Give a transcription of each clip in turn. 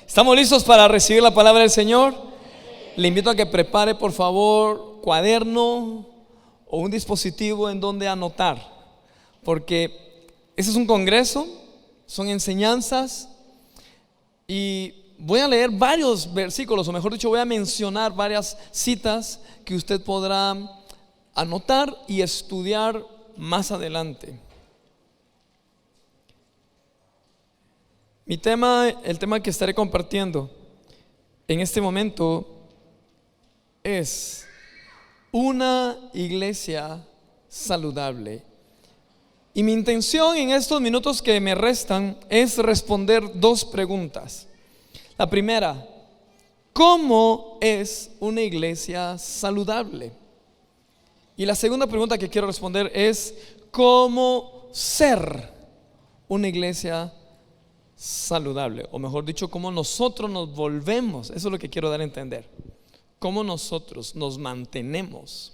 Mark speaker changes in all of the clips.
Speaker 1: ¿Estamos listos para recibir la palabra del Señor? Le invito a que prepare, por favor, cuaderno o un dispositivo en donde anotar, porque este es un congreso, son enseñanzas, y voy a leer varios versículos, o mejor dicho, voy a mencionar varias citas que usted podrá anotar y estudiar más adelante. El tema que estaré compartiendo en este momento es una iglesia saludable. Y mi intención en estos minutos que me restan es responder dos preguntas. La primera: ¿cómo es una iglesia saludable? Y la segunda pregunta que quiero responder es: ¿cómo ser una iglesia saludable? O mejor dicho, cómo nosotros nos volvemos. Eso es lo que quiero dar a entender. Cómo nosotros nos mantenemos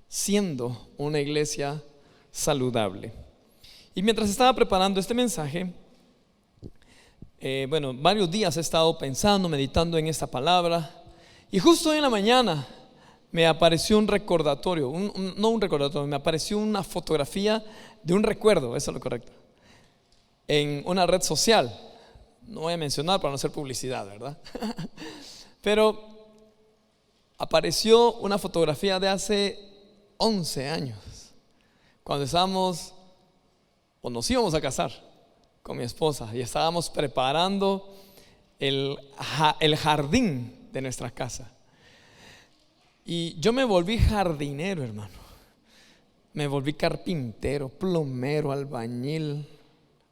Speaker 1: siendo una iglesia saludable. Y mientras estaba preparando este mensaje, varios días he estado pensando, meditando en esta palabra, y justo hoy en la mañana me apareció un recordatorio, no un recordatorio, me apareció una fotografía de un recuerdo, eso es lo correcto, en una red social. No voy a mencionar para no hacer publicidad, ¿verdad? Pero apareció una fotografía de hace 11 años, cuando nos íbamos a casar con mi esposa y estábamos preparando el jardín de nuestra casa. Y yo me volví jardinero, hermano. Me volví carpintero, plomero, albañil,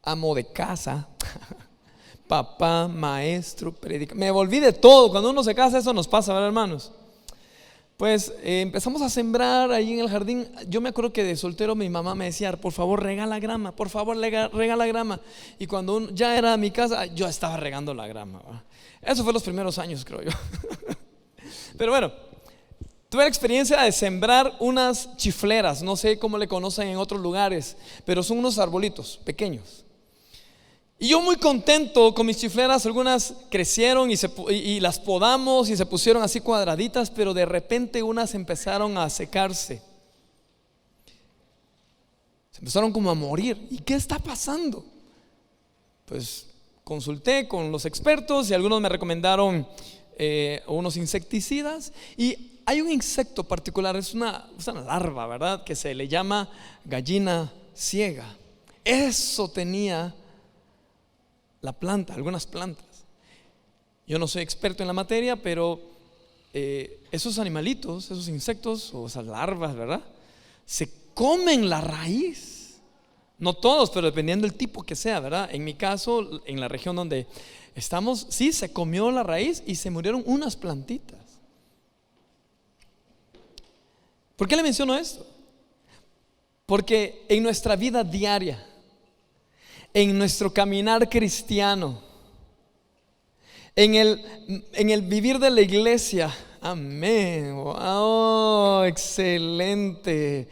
Speaker 1: amo de casa, papá, maestro, predicador. Me volví de todo. Cuando uno se casa, eso nos pasa, ¿verdad, hermanos? Pues empezamos a sembrar ahí en el jardín. Yo me acuerdo que de soltero mi mamá me decía: por favor, rega la grama, por favor, rega la grama. Y cuando ya era mi casa, yo estaba regando la grama, ¿verdad? Eso fue los primeros años, creo yo. Pero bueno, tuve la experiencia de sembrar unas chifleras. No sé cómo le conocen en otros lugares, pero son unos arbolitos pequeños. Y yo muy contento con mis chifleras. Algunas crecieron y las podamos y se pusieron así cuadraditas, pero de repente unas empezaron a secarse. Se empezaron como a morir. ¿Y qué está pasando? Pues consulté con los expertos y algunos me recomendaron unos insecticidas. Y hay un insecto particular, es una larva, ¿verdad?, que se le llama gallina ciega. Eso tenía la planta, algunas plantas. Yo no soy experto en la materia, pero esos animalitos, esos insectos o esas larvas, ¿verdad?, se comen la raíz. No todos, pero dependiendo del tipo que sea, ¿verdad? En mi caso, en la región donde estamos, sí, se comió la raíz y se murieron unas plantitas. ¿Por qué le menciono esto? Porque en nuestra vida diaria, en nuestro caminar cristiano, en el vivir de la iglesia, amén, oh, excelente.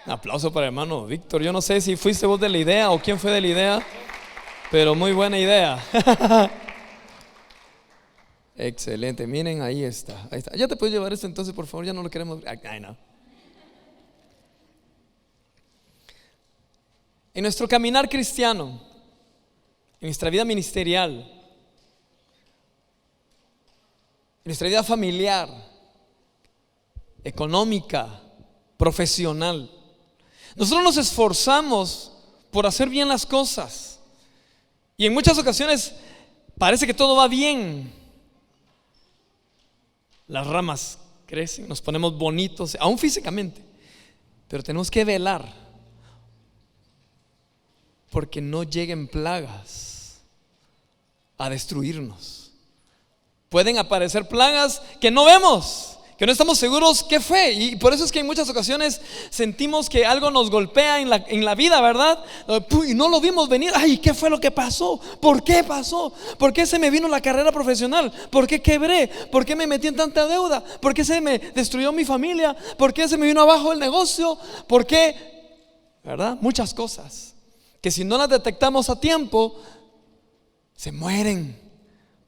Speaker 1: Un aplauso para el hermano Víctor. Yo no sé si fuiste vos de la idea o quién fue de la idea, pero muy buena idea. Excelente, miren, ahí está. Ya te puedes llevar esto entonces, por favor, ya no lo queremos. Ay, no. En nuestro caminar cristiano, en nuestra vida ministerial, en nuestra vida familiar, económica, profesional, nosotros nos esforzamos por hacer bien las cosas. Y en muchas ocasiones parece que todo va bien. Las ramas crecen, nos ponemos bonitos, aún físicamente, pero tenemos que velar porque no lleguen plagas a destruirnos. Pueden aparecer plagas que no vemos, que no estamos seguros qué fue. Y por eso es que en muchas ocasiones sentimos que algo nos golpea en la vida, ¿verdad? Y no lo vimos venir. Ay, ¿qué fue lo que pasó? ¿Por qué pasó? ¿Por qué se me vino la carrera profesional? ¿Por qué quebré? ¿Por qué me metí en tanta deuda? ¿Por qué se me destruyó mi familia? ¿Por qué se me vino abajo el negocio? ¿Por qué? ¿verdad? Muchas cosas que si no las detectamos a tiempo, se mueren.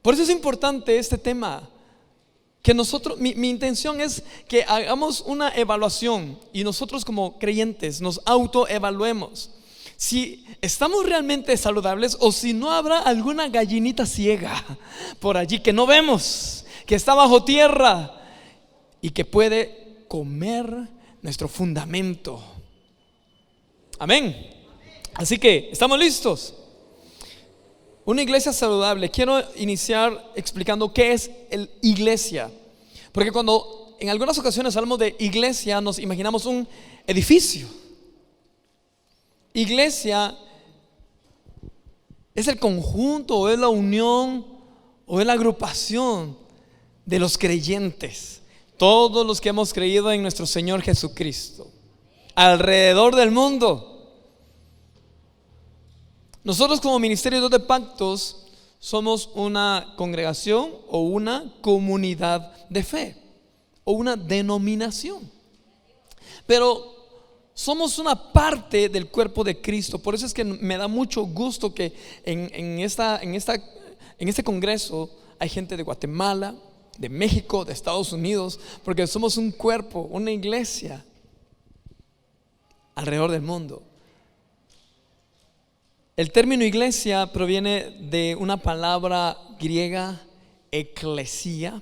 Speaker 1: Por eso es importante este tema. Que nosotros, mi intención es que hagamos una evaluación y nosotros como creyentes nos autoevaluemos si estamos realmente saludables o si no habrá alguna gallinita ciega por allí que no vemos, que está bajo tierra y que puede comer nuestro fundamento. Amén. Así que, ¿estamos listos? Una iglesia saludable. Quiero iniciar explicando qué es iglesia. Porque cuando en algunas ocasiones hablamos de iglesia, nos imaginamos un edificio. Iglesia es el conjunto, o es la unión, o es la agrupación de los creyentes, todos los que hemos creído en nuestro Señor Jesucristo, alrededor del mundo. Nosotros como Ministerio de Pactos somos una congregación o una comunidad de fe o una denominación, pero somos una parte del cuerpo de Cristo. Por eso es que me da mucho gusto que en este congreso hay gente de Guatemala, de México, de Estados Unidos, porque somos un cuerpo, una iglesia alrededor del mundo. El término iglesia proviene de una palabra griega, eclesia,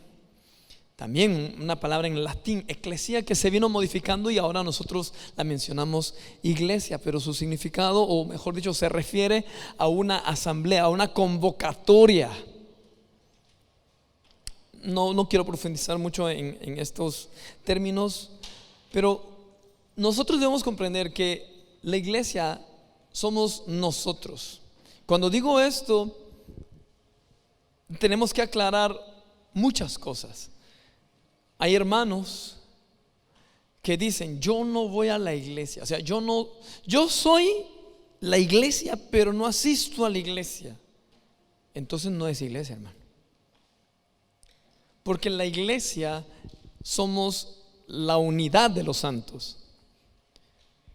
Speaker 1: también una palabra en latín, eclesia, que se vino modificando y ahora nosotros la mencionamos iglesia, pero su significado, o mejor dicho, se refiere a una asamblea, a una convocatoria. No quiero profundizar mucho en estos términos, pero nosotros debemos comprender que la iglesia somos nosotros. Cuando digo esto, tenemos que aclarar muchas cosas. Hay hermanos que dicen: yo no voy a la iglesia, o sea, yo soy la iglesia, pero no asisto a la iglesia. Entonces no es iglesia, hermano. Porque la iglesia somos la unidad de los santos.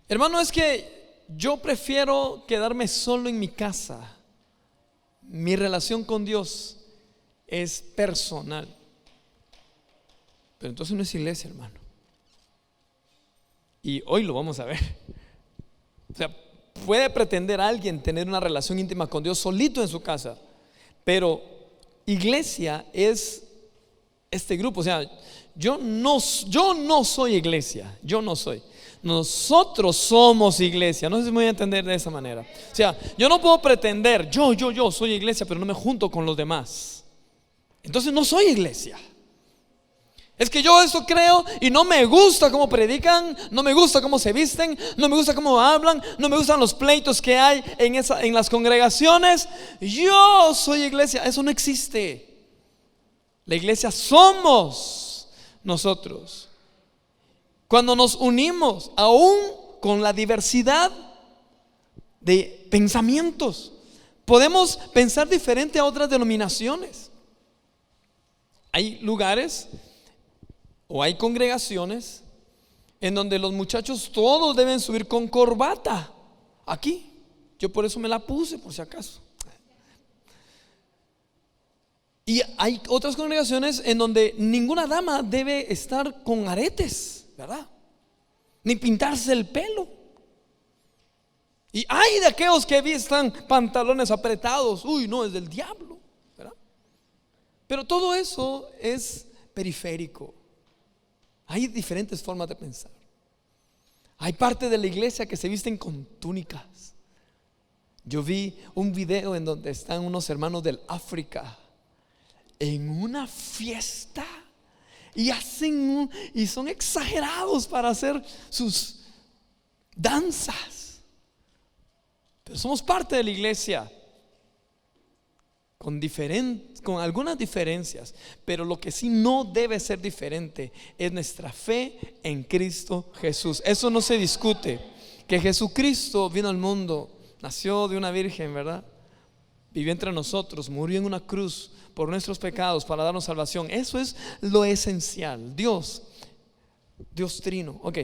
Speaker 1: Hermano, es que yo prefiero quedarme solo en mi casa. Mi relación con Dios es personal. Pero entonces no es iglesia, hermano. Y hoy lo vamos a ver. O sea, puede pretender alguien tener una relación íntima con Dios solito en su casa, pero iglesia es este grupo. O sea, yo no soy iglesia. Yo no soy. Nosotros somos iglesia. No sé si me voy a entender de esa manera. O sea, yo no puedo pretender yo soy iglesia, pero no me junto con los demás. Entonces no soy iglesia. Es que yo esto creo y no me gusta cómo predican, no me gusta cómo se visten, no me gusta cómo hablan, no me gustan los pleitos que hay en las congregaciones. Yo soy iglesia. Eso no existe. La iglesia somos nosotros. Cuando nos unimos, aún con la diversidad de pensamientos, podemos pensar diferente a otras denominaciones. Hay lugares o hay congregaciones en donde los muchachos todos deben subir con corbata. Aquí, yo por eso me la puse, por si acaso. Y hay otras congregaciones en donde ninguna dama debe estar con aretes, ¿verdad? Ni pintarse el pelo. Y hay de aquellos que vistan pantalones apretados. Uy, no, es del diablo, ¿verdad? Pero todo eso es periférico. Hay diferentes formas de pensar. Hay parte de la iglesia que se visten con túnicas. Yo vi un video en donde están unos hermanos del África en una fiesta y son exagerados para hacer sus danzas. Pero somos parte de la iglesia con algunas diferencias, pero lo que sí no debe ser diferente es nuestra fe en Cristo Jesús. Eso no se discute. Que Jesucristo vino al mundo, nació de una virgen, ¿verdad? Vivió entre nosotros, murió en una cruz por nuestros pecados para darnos salvación. Eso es lo esencial. Dios Trino. Ok,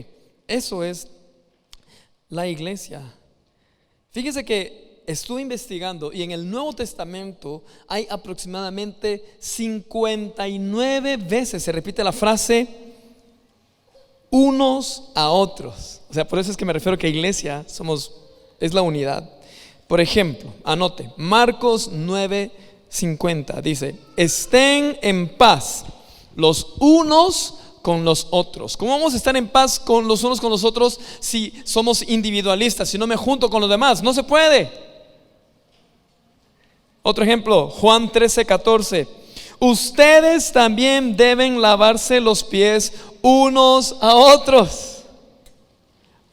Speaker 1: eso es la iglesia. Fíjese que estuve investigando y en el Nuevo Testamento hay aproximadamente 59 veces se repite la frase unos a otros. O sea, por eso es que me refiero que iglesia es la unidad. Por ejemplo, anote, Marcos 9:50 dice: estén en paz los unos con los otros. ¿Cómo vamos a estar en paz con los unos con los otros si somos individualistas, si no me junto con los demás? No se puede. Otro ejemplo, Juan 13:14: ustedes también deben lavarse los pies unos a otros.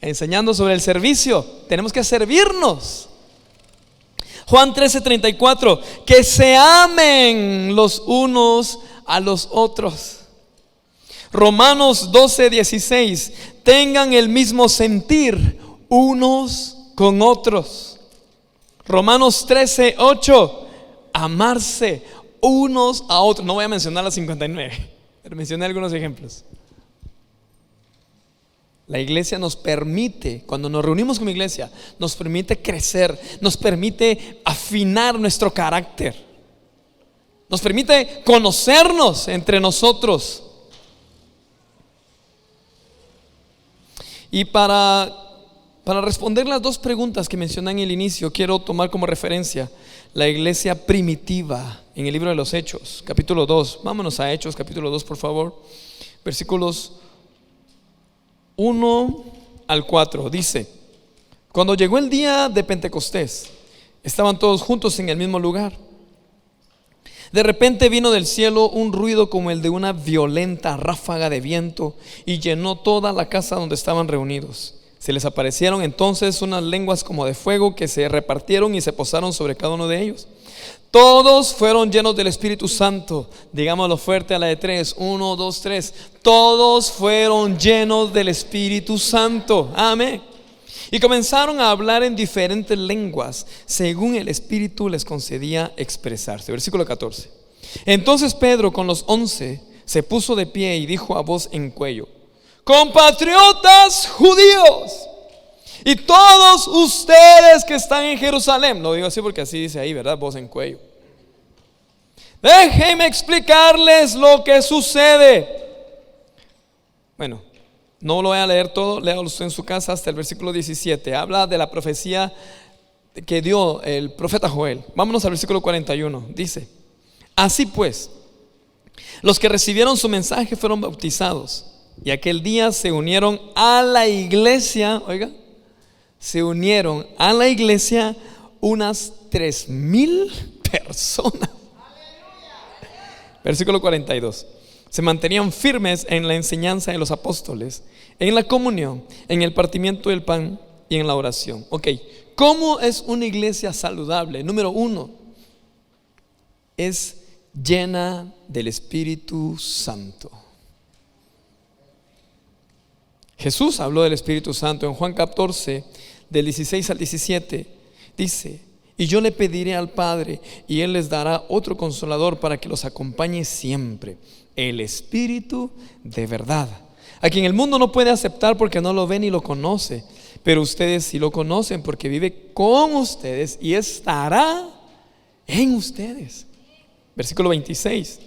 Speaker 1: Enseñando sobre el servicio, tenemos que servirnos. Juan 13:34: que se amen los unos a los otros. Romanos 12:16: tengan el mismo sentir unos con otros. Romanos 13:8: amarse unos a otros. No voy a mencionar las 59, pero mencioné algunos ejemplos. La iglesia nos permite, cuando nos reunimos como iglesia, nos permite crecer, nos permite afinar nuestro carácter, nos permite conocernos entre nosotros. Y para responder las dos preguntas que mencioné en el inicio, quiero tomar como referencia la iglesia primitiva en el libro de los Hechos, capítulo 2. Vámonos a Hechos, capítulo 2, por favor. Versículos 1 al 4. Dice: cuando llegó el día de Pentecostés, estaban todos juntos en el mismo lugar. De repente vino del cielo un ruido como el de una violenta ráfaga de viento y llenó toda la casa donde estaban reunidos. Se les aparecieron entonces unas lenguas como de fuego que se repartieron y se posaron sobre cada uno de ellos. Todos fueron llenos del Espíritu Santo. Digámoslo fuerte a la de 3. 1, 2, 3. Todos fueron llenos del Espíritu Santo. Amén. Y comenzaron a hablar en diferentes lenguas, según el Espíritu les concedía expresarse. Versículo 14. Entonces Pedro con los 11 se puso de pie y dijo a voz en cuello: compatriotas judíos y todos ustedes que están en Jerusalén. Lo digo así porque así dice ahí, ¿verdad? Voz en cuello. Déjenme explicarles lo que sucede. Bueno, no lo voy a leer todo, léalo usted en su casa hasta el versículo 17. Habla de la profecía que dio el profeta Joel. Vámonos al versículo 41. Dice: así pues, los que recibieron su mensaje fueron bautizados, y aquel día se unieron a la iglesia. Oiga, se unieron a la iglesia unas 3,000 personas. Versículo 42. Se mantenían firmes en la enseñanza de los apóstoles, en la comunión, en el partimiento del pan y en la oración. Ok, ¿cómo es una iglesia saludable? Número 1, es llena del Espíritu Santo. Jesús habló del Espíritu Santo en Juan 14, del 16 al 17. Dice: y yo le pediré al Padre, y Él les dará otro consolador para que los acompañe siempre, el Espíritu de verdad, a quien el mundo no puede aceptar porque no lo ve ni lo conoce, pero ustedes sí lo conocen porque vive con ustedes y estará en ustedes. Versículo 26.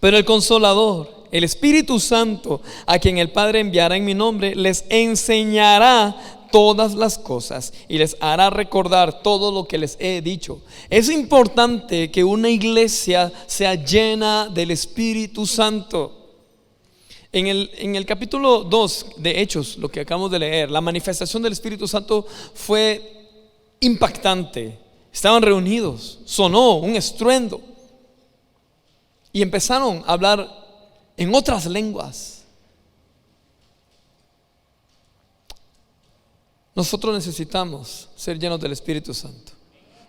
Speaker 1: Pero el Consolador, el Espíritu Santo, a quien el Padre enviará en mi nombre, les enseñará todas las cosas y les hará recordar todo lo que les he dicho. Es importante que una iglesia sea llena del Espíritu Santo. En el capítulo 2 de Hechos, lo que acabamos de leer, la manifestación del Espíritu Santo fue impactante. Estaban reunidos, sonó un estruendo y empezaron a hablar en otras lenguas. Nosotros necesitamos ser llenos del Espíritu Santo.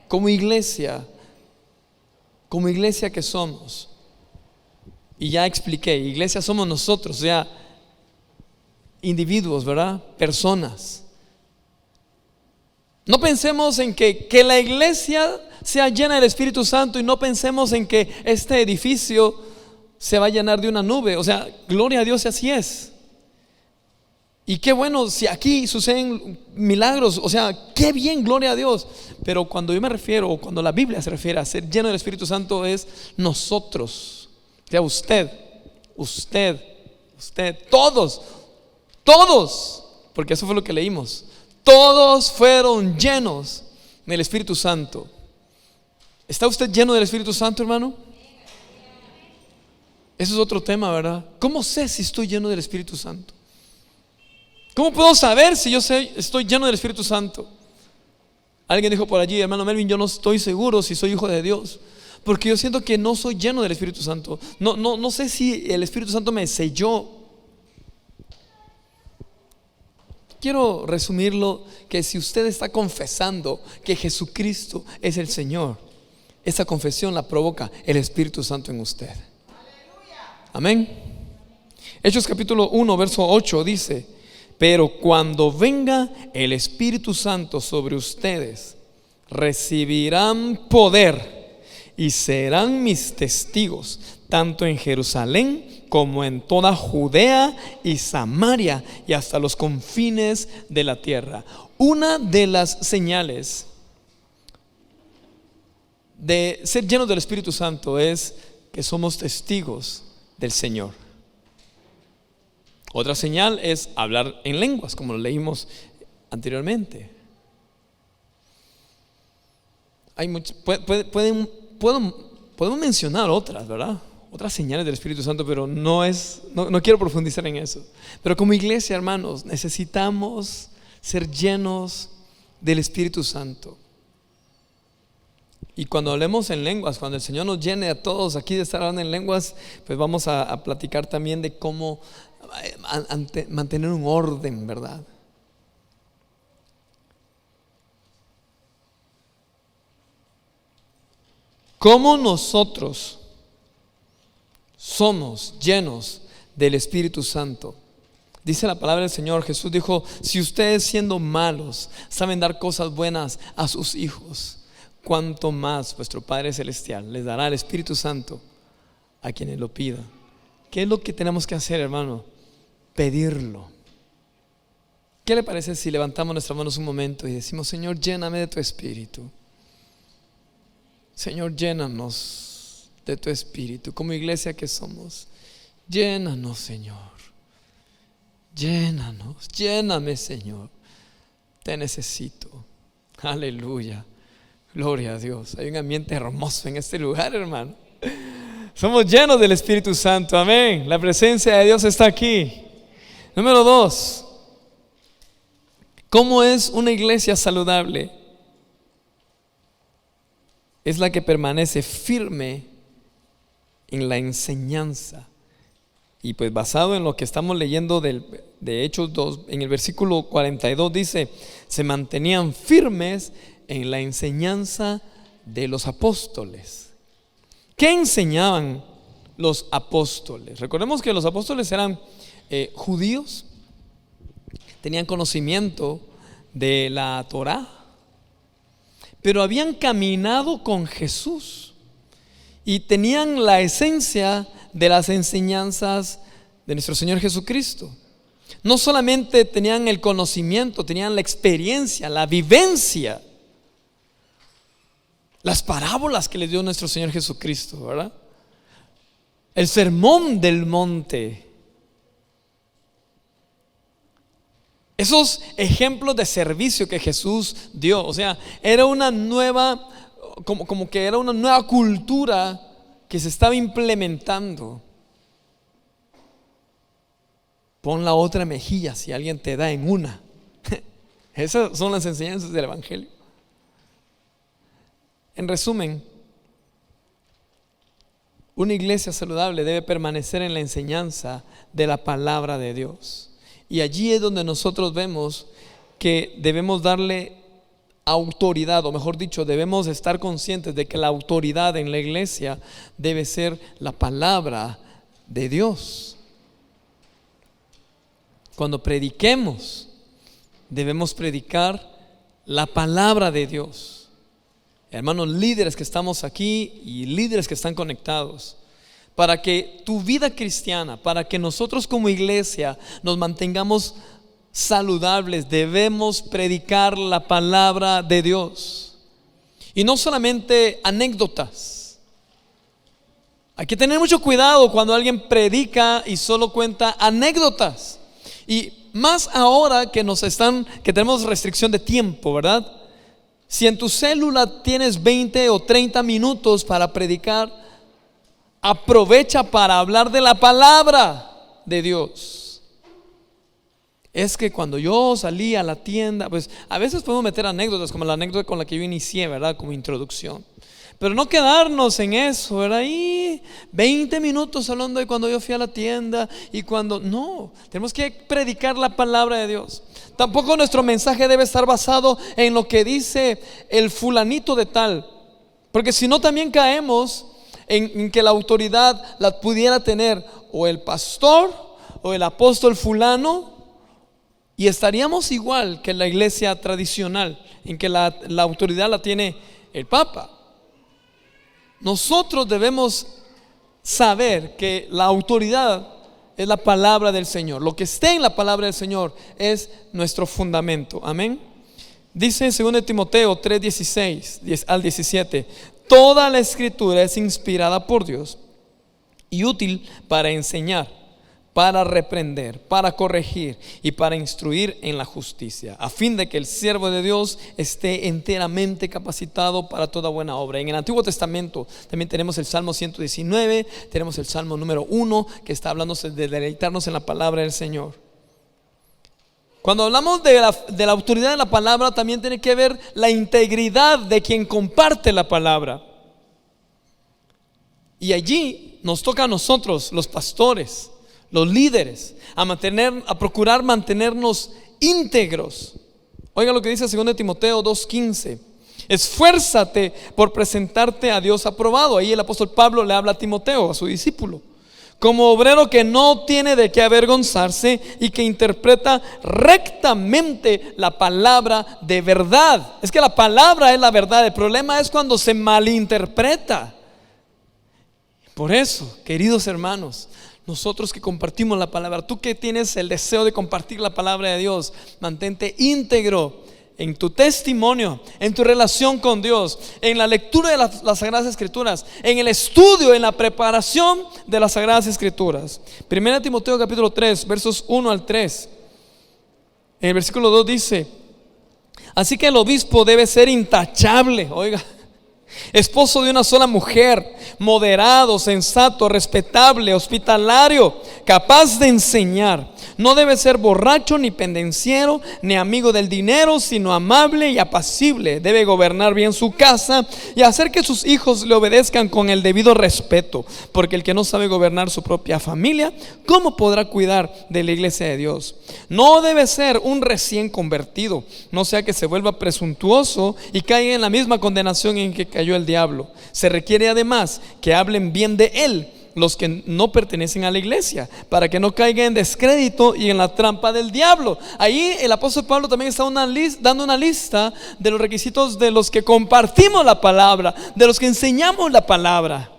Speaker 1: Como iglesia que somos, y ya expliqué, iglesia somos nosotros, o sea, individuos, ¿verdad? Personas. No pensemos en que la iglesia sea llena del Espíritu Santo, y no pensemos en que este edificio se va a llenar de una nube. O sea, gloria a Dios si así es. Y qué bueno si aquí suceden milagros, o sea, qué bien, gloria a Dios. Pero cuando yo me refiero, o cuando la Biblia se refiere a ser lleno del Espíritu Santo, es nosotros, o sea, usted, todos, porque eso fue lo que leímos. Todos fueron llenos del Espíritu Santo. ¿Está usted lleno del Espíritu Santo, hermano? Eso es otro tema, ¿verdad? ¿Cómo sé si estoy lleno del Espíritu Santo? ¿Cómo puedo saber si estoy lleno del Espíritu Santo? Alguien dijo por allí: hermano Melvin, yo no estoy seguro si soy hijo de Dios, porque yo siento que no soy lleno del Espíritu Santo. No sé si el Espíritu Santo me selló. Quiero resumirlo, que si usted está confesando que Jesucristo es el Señor, esa confesión la provoca el Espíritu Santo en usted. Amén. Hechos capítulo 1 verso 8 dice: pero cuando venga el Espíritu Santo sobre ustedes, recibirán poder y serán mis testigos, tanto en Jerusalén como en toda Judea y Samaria y hasta los confines de la tierra. Una de las señales de ser llenos del Espíritu Santo es que somos testigos del Señor. Otra señal es hablar en lenguas, como lo leímos anteriormente. Hay podemos mencionar otras, ¿verdad? Otras señales del Espíritu Santo, pero no quiero profundizar en eso. Pero como iglesia, hermanos, necesitamos ser llenos del Espíritu Santo. Y cuando hablemos en lenguas, cuando el Señor nos llene a todos aquí de estar hablando en lenguas, pues vamos a platicar también de cómo mantener un orden, ¿verdad? ¿Cómo nosotros somos llenos del Espíritu Santo? Dice la palabra del Señor. Jesús dijo: si ustedes, siendo malos, saben dar cosas buenas a sus hijos, cuánto más vuestro Padre Celestial les dará el Espíritu Santo a quienes lo pidan. ¿Qué es lo que tenemos que hacer, hermano? Pedirlo. ¿Qué le parece si levantamos nuestras manos un momento y decimos: Señor, lléname de tu Espíritu? Señor, llénanos de tu Espíritu. Como iglesia que somos, llénanos, Señor. Llénanos, lléname, Señor. Te necesito. Aleluya. Gloria a Dios. Hay un ambiente hermoso en este lugar, hermano. Somos llenos del Espíritu Santo. Amén. La presencia de Dios está aquí. Número 2. ¿Cómo es una iglesia saludable? Es la que permanece firme en la enseñanza. Y pues basado en lo que estamos leyendo de Hechos 2, en el versículo 42 dice: se mantenían firmes en la enseñanza de los apóstoles. ¿Qué enseñaban los apóstoles? Recordemos que los apóstoles eran judíos, tenían conocimiento de la Torá, pero habían caminado con Jesús y tenían la esencia de las enseñanzas de nuestro Señor Jesucristo. No solamente tenían el conocimiento, tenían la experiencia, la vivencia, las parábolas que les dio nuestro Señor Jesucristo, ¿verdad? El sermón del monte. Esos ejemplos de servicio que Jesús dio, o sea, era una nueva, como que era una nueva cultura que se estaba implementando. Pon la otra mejilla si alguien te da en una. Esas son las enseñanzas del Evangelio. En resumen, una iglesia saludable debe permanecer en la enseñanza de la palabra de Dios. Y allí es donde nosotros vemos que debemos darle autoridad, o mejor dicho, debemos estar conscientes de que la autoridad en la iglesia debe ser la palabra de Dios. Cuando prediquemos, debemos predicar la palabra de Dios. Hermanos líderes que estamos aquí y líderes que están conectados, para que tu vida cristiana, para que nosotros como iglesia nos mantengamos saludables, debemos predicar la palabra de Dios. Y no solamente anécdotas. Hay que tener mucho cuidado cuando alguien predica y solo cuenta anécdotas. Y más ahora que que tenemos restricción de tiempo, ¿verdad? Si en tu célula tienes 20 o 30 minutos para predicar, aprovecha para hablar de la palabra de Dios. Es que cuando yo salí a la tienda, pues a veces podemos meter anécdotas, como la anécdota con la que yo inicié, ¿verdad? Como introducción. Pero no quedarnos en eso, ¿verdad? Y 20 minutos hablando de cuando yo fui a la tienda y cuando... No, tenemos que predicar la palabra de Dios. Tampoco nuestro mensaje debe estar basado en lo que dice el fulanito de tal, porque si no también caemos en que la autoridad la pudiera tener o el pastor o el apóstol fulano, y estaríamos igual que la iglesia tradicional, en que la autoridad la tiene el Papa. Nosotros debemos saber que la autoridad es la palabra del Señor. Lo que esté en la palabra del Señor es nuestro fundamento. Amén. Dice en 2 Timoteo 3:16 al 17: toda la escritura es inspirada por Dios y útil para enseñar, para reprender, para corregir y para instruir en la justicia, a fin de que el siervo de Dios esté enteramente capacitado para toda buena obra. En el Antiguo Testamento también tenemos el Salmo 119, tenemos el Salmo número 1, que está hablando de deleitarnos en la palabra del Señor. Cuando hablamos de la autoridad de la palabra, también tiene que ver la integridad de quien comparte la palabra. Y allí nos toca a nosotros, los pastores, los líderes, a procurar mantenernos íntegros. Oiga lo que dice 2 Timoteo 2:15: esfuérzate por presentarte a Dios aprobado. Ahí el apóstol Pablo le habla a Timoteo, a su discípulo, como obrero que no tiene de qué avergonzarse y que interpreta rectamente la palabra de verdad. Es que la palabra es la verdad. El problema es cuando se malinterpreta. Por eso, queridos hermanos, nosotros que compartimos la palabra, tú que tienes el deseo de compartir la palabra de Dios, mantente íntegro en tu testimonio, en tu relación con Dios, en la lectura de las Sagradas Escrituras, en el estudio, en la preparación de las Sagradas Escrituras. 1 Timoteo capítulo 3, versos 1 al 3. En el versículo 2 dice: así que el obispo debe ser intachable, oiga, esposo de una sola mujer, moderado, sensato, respetable, hospitalario, capaz de enseñar. No debe ser borracho ni pendenciero ni amigo del dinero, sino amable y apacible. Debe gobernar bien su casa y hacer que sus hijos le obedezcan con el debido respeto, porque el que no sabe gobernar su propia familia, ¿cómo podrá cuidar de la iglesia de Dios? No debe ser un recién convertido, no sea que se vuelva presuntuoso y caiga en la misma condenación en que cayó el diablo. Se requiere además que hablen bien de él los que no pertenecen a la iglesia, para que no caiga en descrédito y en la trampa del diablo. Ahí el apóstol Pablo también está dando una lista de los requisitos de los que compartimos la palabra, de los que enseñamos la palabra.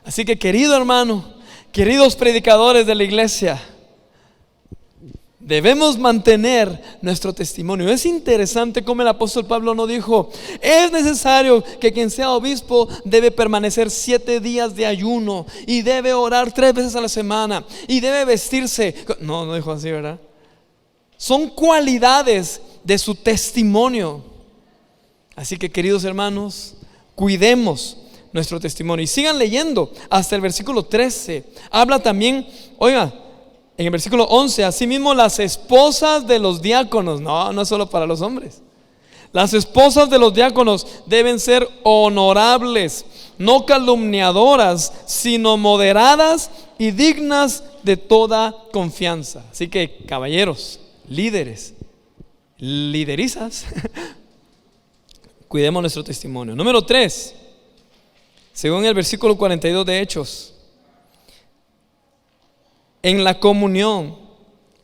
Speaker 1: Así que, querido hermano, queridos predicadores de la iglesia, debemos mantener nuestro testimonio. Es interesante cómo el apóstol Pablo no dijo: es necesario que quien sea obispo debe permanecer 7 días de ayuno y debe orar 3 veces a la semana y debe vestirse. No dijo así, ¿verdad? Son cualidades de su testimonio. Así que, queridos hermanos, cuidemos nuestro testimonio. Y sigan leyendo hasta el versículo 13. Habla también, oiga, en el versículo 11: asimismo las esposas de los diáconos, no es solo para los hombres, las esposas de los diáconos deben ser honorables, no calumniadoras, sino moderadas y dignas de toda confianza. Así que, caballeros, líderes, liderizas, cuidemos nuestro testimonio. Número 3, según el versículo 42 de Hechos, en la comunión,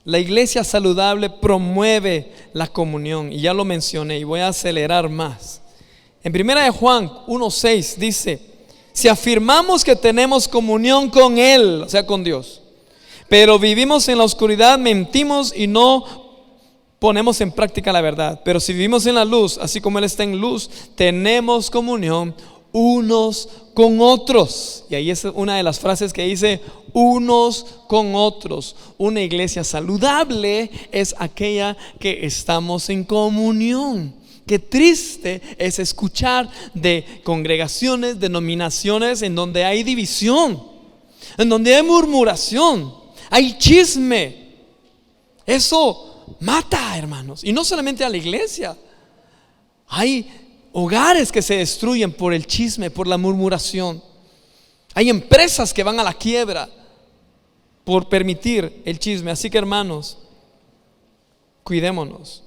Speaker 1: la iglesia saludable promueve la comunión. Y ya lo mencioné y voy a acelerar más. En 1 Juan 1:6 dice: si afirmamos que tenemos comunión con Él, o sea con Dios, pero vivimos en la oscuridad, mentimos y no ponemos en práctica la verdad. Pero si vivimos en la luz, así como Él está en luz, tenemos comunión unos con otros. Y ahí es una de las frases que dice: unos con otros. Una iglesia saludable es aquella que estamos en comunión. Qué triste es escuchar de congregaciones, denominaciones en donde hay división, en donde hay murmuración, hay chisme. Eso mata, hermanos. Y no solamente a la iglesia. Hay hogares que se destruyen por el chisme, por la murmuración. Hay empresas que van a la quiebra por permitir el chisme. Así que, hermanos, cuidémonos.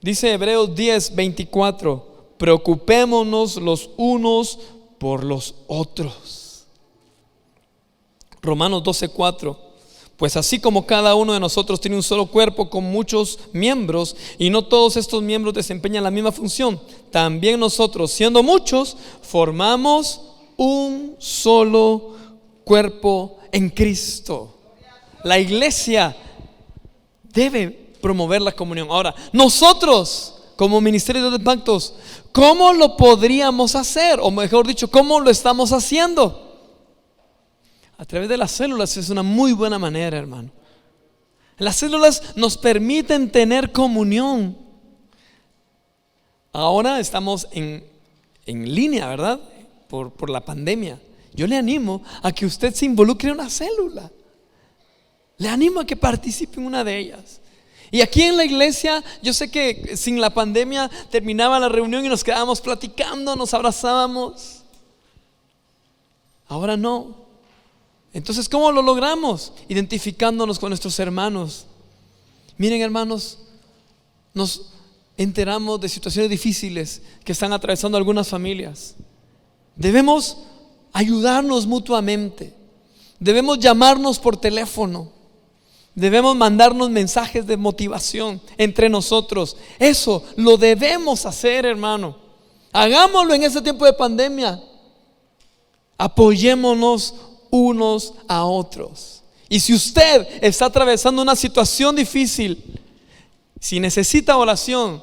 Speaker 1: Dice Hebreos 10:24: preocupémonos los unos por los otros. Romanos 12:4: pues así como cada uno de nosotros tiene un solo cuerpo con muchos miembros, y no todos estos miembros desempeñan la misma función, también nosotros, siendo muchos, formamos un solo cuerpo en Cristo. La iglesia debe promover la comunión. Ahora, nosotros como Ministerio de Pactos, ¿cómo lo podríamos hacer? O mejor dicho, ¿cómo lo estamos haciendo? A través de las células es una muy buena manera, hermano. Las células nos permiten tener comunión. Ahora estamos en línea, ¿verdad? Por la pandemia. Yo le animo a que usted se involucre en una célula. Le animo a que participe en una de ellas. Y aquí en la iglesia, yo sé que sin la pandemia terminaba la reunión y nos quedábamos platicando, nos abrazábamos. Ahora no. Entonces, ¿cómo lo logramos? Identificándonos con nuestros hermanos. Miren, hermanos, nos enteramos de situaciones difíciles que están atravesando algunas familias. Debemos ayudarnos mutuamente. Debemos llamarnos por teléfono. Debemos mandarnos mensajes de motivación entre nosotros. Eso lo debemos hacer, hermano. Hagámoslo en este tiempo de pandemia. Apoyémonos unos a otros. Y si usted está atravesando una situación difícil, si necesita oración,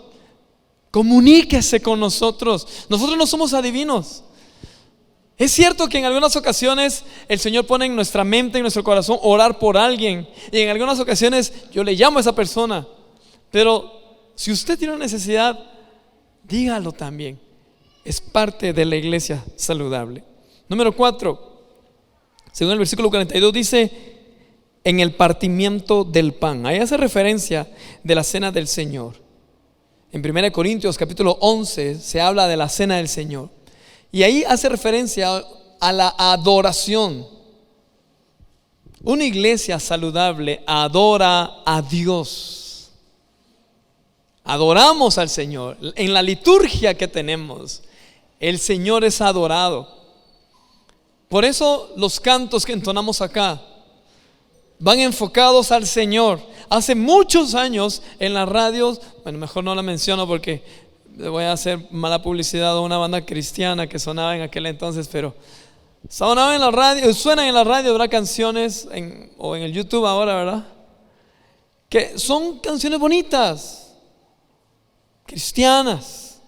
Speaker 1: comuníquese con nosotros. Nosotros no somos adivinos. Es cierto que en algunas ocasiones el Señor pone en nuestra mente, en nuestro corazón, orar por alguien. Y en algunas ocasiones yo le llamo a esa persona. Pero si usted tiene una necesidad, dígalo también. Es parte de la iglesia saludable. Número 4, según el versículo 42 dice: en el partimiento del pan. Ahí hace referencia de la cena del Señor. En 1 Corintios capítulo 11 se habla de la cena del Señor. Y ahí hace referencia a la adoración. Una iglesia saludable adora a Dios. Adoramos al Señor. En la liturgia que tenemos, el Señor es adorado. Por eso los cantos que entonamos acá van enfocados al Señor. Hace muchos años en las radios, bueno, mejor no la menciono porque le voy a hacer mala publicidad a una banda cristiana que sonaba en aquel entonces, pero sonaba en la radio, suenan en la radio, habrá canciones o en el YouTube ahora, ¿verdad? Que son canciones bonitas, cristianas,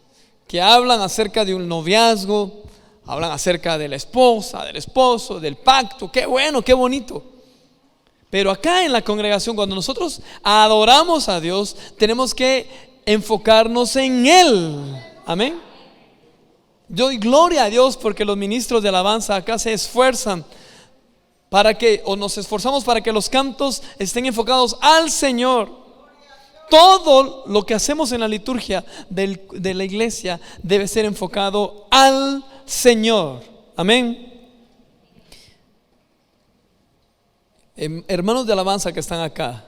Speaker 1: que hablan acerca de un noviazgo, hablan acerca de la esposa, del esposo, del pacto. Qué bueno, qué bonito. Pero acá en la congregación, cuando nosotros adoramos a Dios, tenemos que enfocarnos en Él. Amén. Yo doy gloria a Dios porque los ministros de alabanza acá se esfuerzan nos esforzamos para que los cantos estén enfocados al Señor. Todo lo que hacemos en la liturgia de la iglesia debe ser enfocado al Señor. Amén. Hermanos de alabanza que están acá,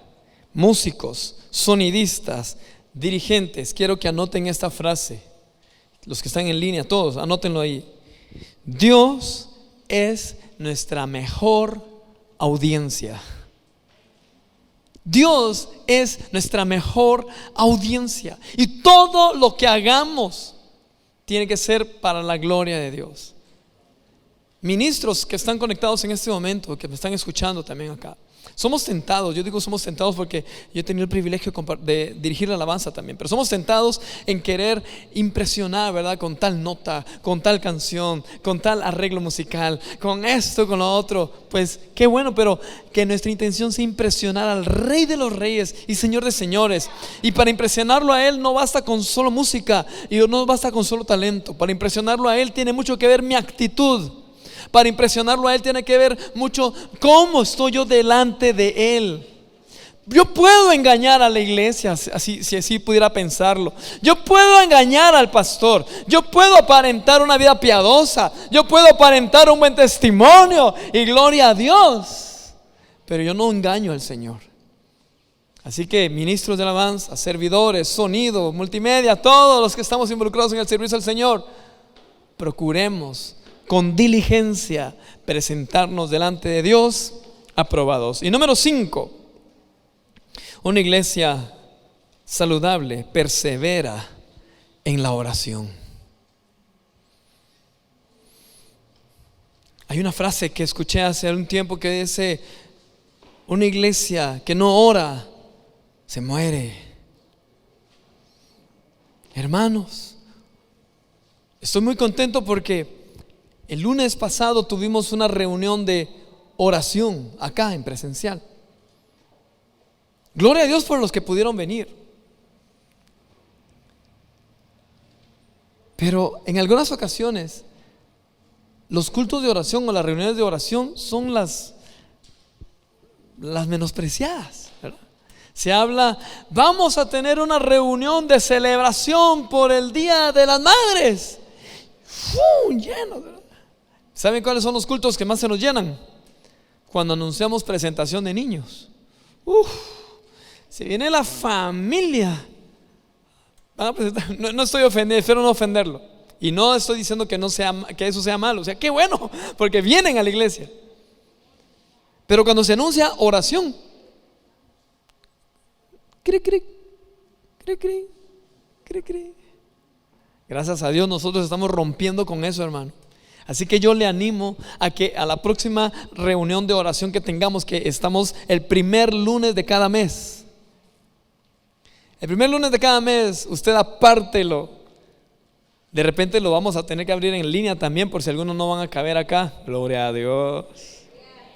Speaker 1: músicos, sonidistas, dirigentes, quiero que anoten esta frase. Los que están en línea, todos, anótenlo ahí. Dios es nuestra mejor audiencia. Dios es nuestra mejor audiencia. Y todo lo que hagamos tiene que ser para la gloria de Dios. Ministros que están conectados en este momento, que me están escuchando también acá, Somos tentados, yo digo somos tentados porque yo he tenido el privilegio de dirigir la alabanza también, pero somos tentados en querer impresionar, ¿verdad? Con tal nota, con tal canción, con tal arreglo musical, con esto, con lo otro. Pues qué bueno, pero que nuestra intención sea impresionar al Rey de los Reyes y Señor de Señores. Y para impresionarlo a Él no basta con solo música y no basta con solo talento. Para impresionarlo a Él tiene mucho que ver mi actitud. Para impresionarlo a Él tiene que ver mucho cómo estoy yo delante de Él. Yo puedo engañar a la iglesia, si así pudiera pensarlo. Yo puedo engañar al pastor. Yo puedo aparentar una vida piadosa. Yo puedo aparentar un buen testimonio y gloria a Dios. Pero yo no engaño al Señor. Así que ministros de alabanza, servidores, sonido, multimedia, todos los que estamos involucrados en el servicio al Señor, procuremos con diligencia presentarnos delante de Dios aprobados. Y número 5, una iglesia saludable persevera en la oración. Hay una frase que escuché hace un tiempo que dice: una iglesia que no ora se muere. Hermanos, estoy muy contento porque el lunes pasado tuvimos una reunión de oración acá en presencial. Gloria a Dios por los que pudieron venir. Pero en algunas ocasiones los cultos de oración o las reuniones de oración son las menospreciadas, ¿verdad? Se habla: vamos a tener una reunión de celebración por el Día de las Madres. Lleno, ¿verdad? ¿Saben cuáles son los cultos que más se nos llenan? Cuando anunciamos presentación de niños. Si viene la familia, van a presentar. No estoy ofendiendo, espero no ofenderlo. Y no estoy diciendo que eso sea malo. O sea, qué bueno, porque vienen a la iglesia. Pero cuando se anuncia oración, gracias a Dios nosotros estamos rompiendo con eso, hermano. Así que yo le animo a que a la próxima reunión de oración que tengamos, que estamos el primer lunes de cada mes. El primer lunes de cada mes, usted apártelo. De repente lo vamos a tener que abrir en línea también, por si algunos no van a caber acá. Gloria a Dios.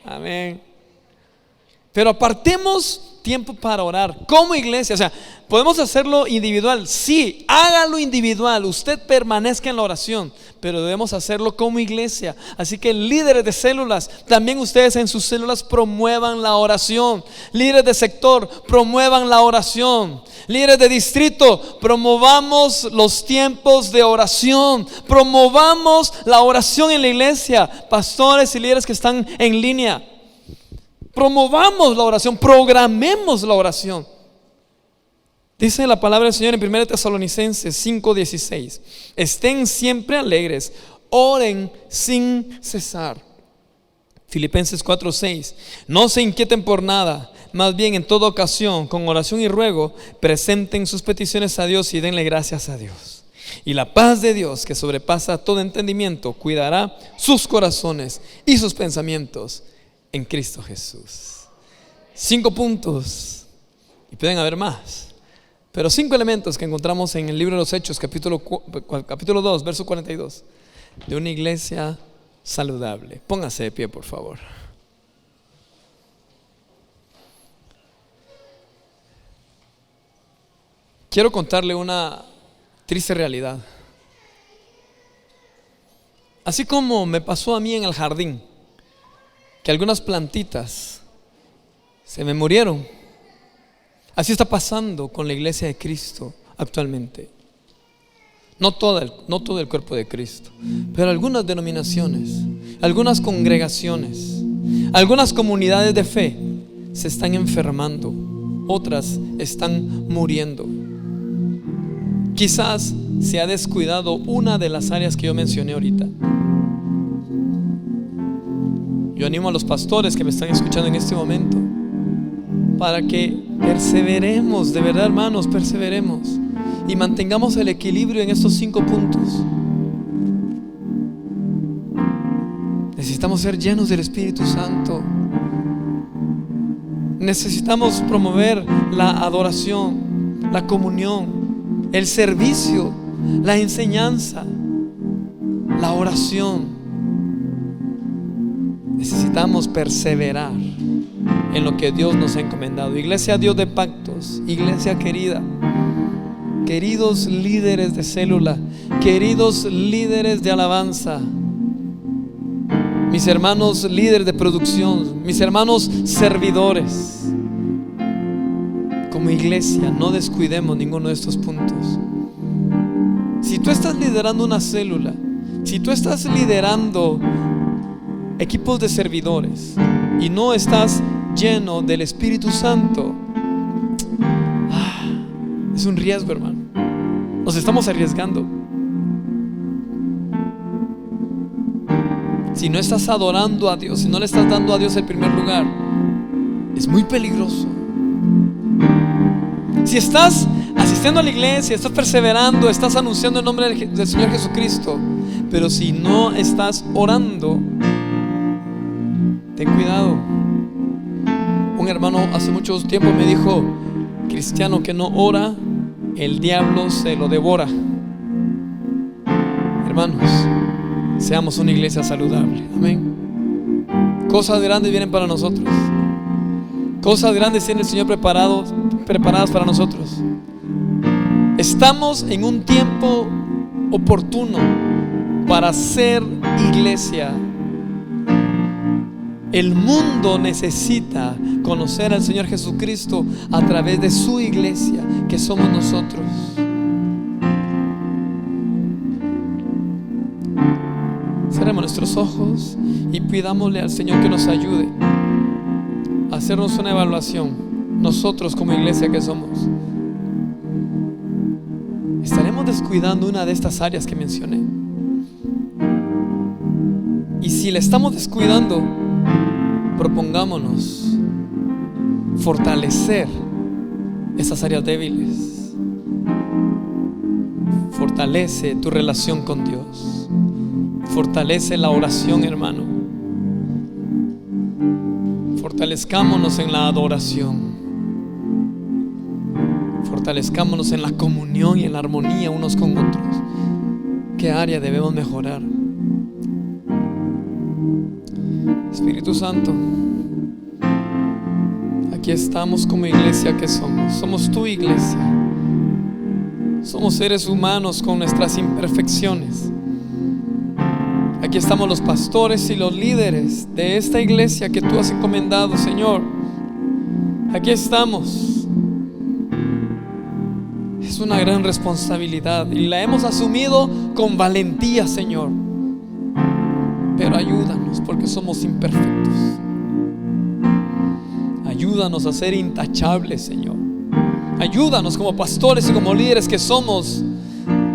Speaker 1: Amén. Pero apartemos tiempo para orar como iglesia. O sea, podemos hacerlo individual. Sí, hágalo individual. Usted permanezca en la oración, pero debemos hacerlo como iglesia. Así que líderes de células, también ustedes en sus células promuevan la oración. Líderes de sector, promuevan la oración. Líderes de distrito, promovamos los tiempos de oración. Promovamos la oración en la iglesia. Pastores y líderes que están en línea, promovamos la oración, programemos la oración. Dice la palabra del Señor en 1 Tesalonicenses 5:16: estén siempre alegres, oren sin cesar. Filipenses 4:6: no se inquieten por nada, más bien en toda ocasión, con oración y ruego, presenten sus peticiones a Dios y denle gracias a Dios. Y la paz de Dios, que sobrepasa todo entendimiento, cuidará sus corazones y sus pensamientos en Cristo Jesús. 5 puntos, y pueden haber más, pero 5 elementos que encontramos en el libro de los Hechos, capítulo 2, verso 42, de una iglesia saludable. Póngase de pie, por favor. Quiero contarle una triste realidad. Así como me pasó a mí en el jardín, que algunas plantitas se me murieron, así está pasando con la iglesia de Cristo actualmente. No todo el cuerpo de Cristo, pero algunas denominaciones, algunas congregaciones, algunas comunidades de fe se están enfermando, otras están muriendo. Quizás se ha descuidado una de las áreas que yo mencioné ahorita. Yo animo a los pastores que me están escuchando en este momento para que perseveremos, de verdad, hermanos, perseveremos y mantengamos el equilibrio en estos 5 puntos. Necesitamos ser llenos del Espíritu Santo. Necesitamos promover la adoración, la comunión, el servicio, la enseñanza, la oración. Necesitamos perseverar en lo que Dios nos ha encomendado. Iglesia Dios de pactos, iglesia querida, queridos líderes de célula, queridos líderes de alabanza, mis hermanos líderes de producción, mis hermanos servidores, como iglesia no descuidemos ninguno de estos puntos. Si tú estás liderando una célula, si tú estás liderando equipos de servidores y no estás lleno del Espíritu Santo, es un riesgo, hermano. Nos estamos arriesgando. Si no estás adorando a Dios, si no le estás dando a Dios el primer lugar, es muy peligroso. Si estás asistiendo a la iglesia, estás perseverando, estás anunciando el nombre del Señor Jesucristo, pero si no estás orando, ten cuidado. Un hermano hace mucho tiempo me dijo: cristiano que no ora, el diablo se lo devora. Hermanos, seamos una iglesia saludable. Amén. Cosas grandes vienen para nosotros. Cosas grandes tiene el Señor preparadas para nosotros. Estamos en un tiempo oportuno para ser iglesia. El mundo necesita conocer al Señor Jesucristo a través de su iglesia, que somos nosotros. Cerremos nuestros ojos y pidámosle al Señor que nos ayude a hacernos una evaluación. Nosotros como iglesia que somos, ¿estaremos descuidando una de estas áreas que mencioné? Y si la estamos descuidando, propongámonos fortalecer esas áreas débiles. Fortalece tu relación con Dios. Fortalece la oración, hermano. Fortalezcámonos en la adoración. Fortalezcámonos en la comunión y en la armonía unos con otros. ¿Qué área debemos mejorar? Espíritu Santo, aquí estamos como iglesia que somos. Somos tu iglesia. Somos seres humanos con nuestras imperfecciones. Aquí estamos los pastores y los líderes de esta iglesia que tú has encomendado, Señor. Aquí estamos. Es una gran responsabilidad y la hemos asumido con valentía, Señor. Pero ayúdanos, porque somos imperfectos. Ayúdanos a ser intachables, Señor. Ayúdanos como pastores y como líderes que somos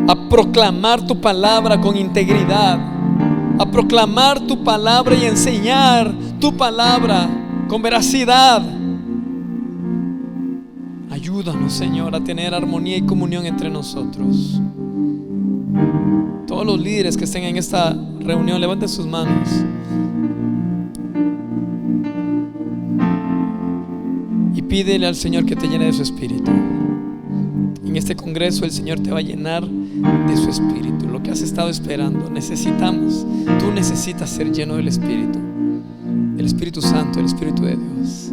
Speaker 1: a proclamar tu palabra con integridad, a proclamar tu palabra y enseñar tu palabra con veracidad. Ayúdanos, Señor, a tener armonía y comunión entre nosotros. Todos los líderes que estén en esta reunión, levanten sus manos. Y pídele al Señor que te llene de su espíritu. En este congreso el Señor te va a llenar de su espíritu. Lo que has estado esperando, tú necesitas ser lleno del Espíritu. El Espíritu Santo, el Espíritu de Dios.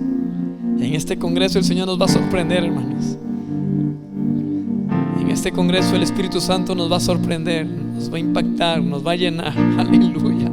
Speaker 1: En este congreso el Señor nos va a sorprender, hermanos. En este congreso el Espíritu Santo nos va a sorprender, nos va a impactar, nos va a llenar. Aleluya.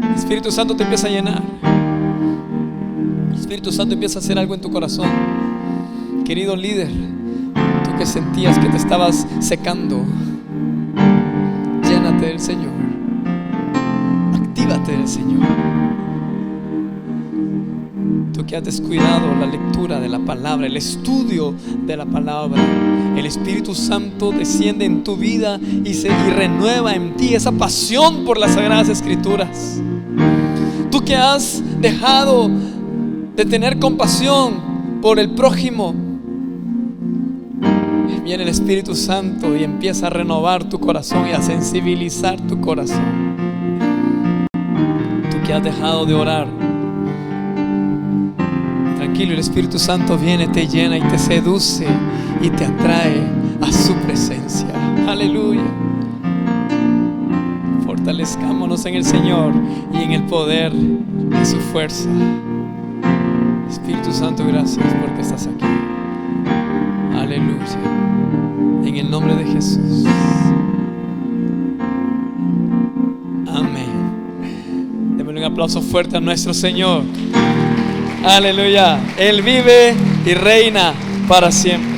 Speaker 1: El Espíritu Santo te empieza a llenar. Espíritu Santo empieza a hacer algo en tu corazón. Querido líder, tú que sentías que te estabas secando, llénate del Señor, actívate del Señor. Tú que has descuidado la lectura de la palabra, el estudio de la palabra, el Espíritu Santo desciende en tu vida y renueva en ti esa pasión por las Sagradas Escrituras. Tú que has dejado de tener compasión por el prójimo, viene el Espíritu Santo y empieza a renovar tu corazón y a sensibilizar tu corazón. Tú que has dejado de orar, tranquilo, el Espíritu Santo viene, te llena y te seduce y te atrae a su presencia. Aleluya. Fortalezcámonos en el Señor y en el poder de su fuerza. Espíritu Santo, gracias porque estás aquí. Aleluya. En el nombre de Jesús. Amén. Démosle un aplauso fuerte a nuestro Señor. Aleluya. Él vive y reina para siempre.